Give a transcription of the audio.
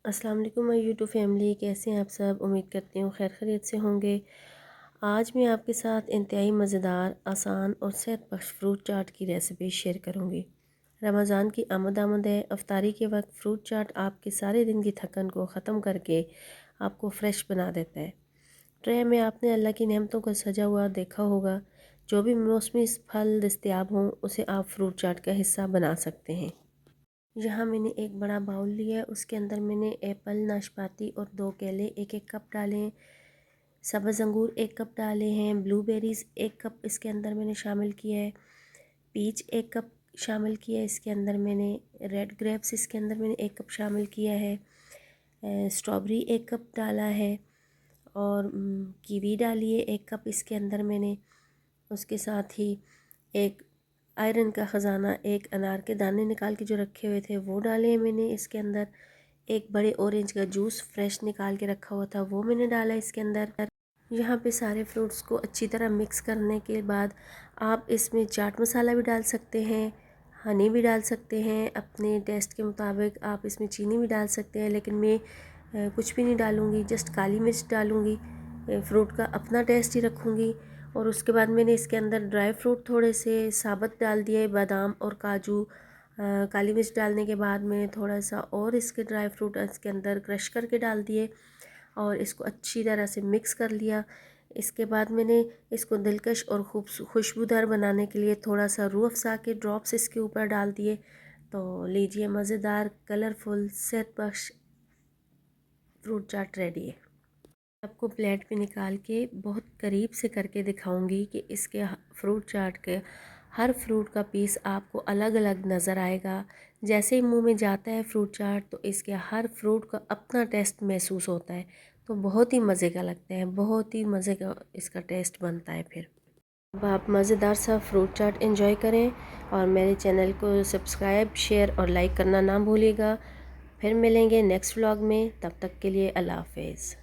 अस्सलाम वालेकुम my YouTube family, कैसे हैं आप सब। उम्मीद करती हूँ खैर खैरियत से होंगे। आज मैं आपके साथ इंतहाई मज़ेदार, आसान और सेहत बख्श फ्रूट चाट की रेसिपी शेयर करूँगी। रमज़ान की आमद है। अफ्तारी के वक्त फ्रूट चाट आपके सारे दिन की थकन को ख़त्म करके आपको फ़्रेश बना देता है। ट्रे में आपने अल्लाह की नेमतों को सजा हुआ देखा होगा। जो भी मौसमी फल दस्तयाब हों उसे आप फ्रूट चाट का हिस्सा बना सकते हैं। यहाँ मैंने एक बड़ा बाउल लिया है, उसके अंदर मैंने एप्पल, नाशपाती और 2 केले एक एक कप डाले हैं। सब्ज़ अंगूर 1 कप डाले हैं। ब्लूबेरीज़ 1 कप इसके अंदर मैंने शामिल किया है। पीच 1 कप शामिल किया है इसके अंदर मैंने। रेड ग्रेप्स इसके अंदर मैंने 1 कप शामिल किया है। स्ट्रॉबेरी 1 कप डाला है। और कीवी डाली है 1 कप इसके अंदर मैंने। उसके साथ ही एक आयरन का ख़जाना, एक अनार के दाने निकाल के जो रखे हुए थे वो डाले हैं मैंने इसके अंदर। एक बड़े ऑरेंज का जूस फ्रेश निकाल के रखा हुआ था वो मैंने डाला इसके अंदर। यहाँ पे सारे फ्रूट्स को अच्छी तरह मिक्स करने के बाद आप इसमें चाट मसाला भी डाल सकते हैं, हनी भी डाल सकते हैं, अपने टेस्ट के मुताबिक आप इसमें चीनी भी डाल सकते हैं। लेकिन मैं कुछ भी नहीं डालूँगी, जस्ट काली मिर्च डालूँगी। फ्रूट का अपना टेस्ट ही रखूँगी। और उसके बाद मैंने इसके अंदर ड्राई फ्रूट थोड़े से साबुत डाल दिए, बादाम और काजू। काली मिर्च डालने के बाद मैंने थोड़ा सा और इसके ड्राई फ्रूट इसके अंदर क्रश करके डाल दिए और इसको अच्छी तरह से मिक्स कर लिया। इसके बाद मैंने इसको दिलकश और खुशबूदार बनाने के लिए थोड़ा सा रूह अफ़ज़ा के ड्रॉप्स इसके ऊपर डाल दिए। तो लीजिए, मज़ेदार, कलरफुल, सेहत बख्श फ्रूट चाट रेडी है। आपको प्लेट पे निकाल के बहुत करीब से करके दिखाऊंगी कि इसके फ्रूट चाट के हर फ्रूट का पीस आपको अलग अलग नज़र आएगा। जैसे ही मुंह में जाता है फ्रूट चाट तो इसके हर फ्रूट का अपना टेस्ट महसूस होता है। तो बहुत ही मज़े का लगता है, बहुत ही मज़े का इसका टेस्ट बनता है। फिर अब आप मज़ेदार सा फ्रूट चाट एंजॉय करें और मेरे चैनल को सब्सक्राइब, शेयर और लाइक करना ना भूलिएगा। फिर मिलेंगे नेक्स्ट व्लॉग में, तब तक के लिए अल्लाह हाफ़िज़।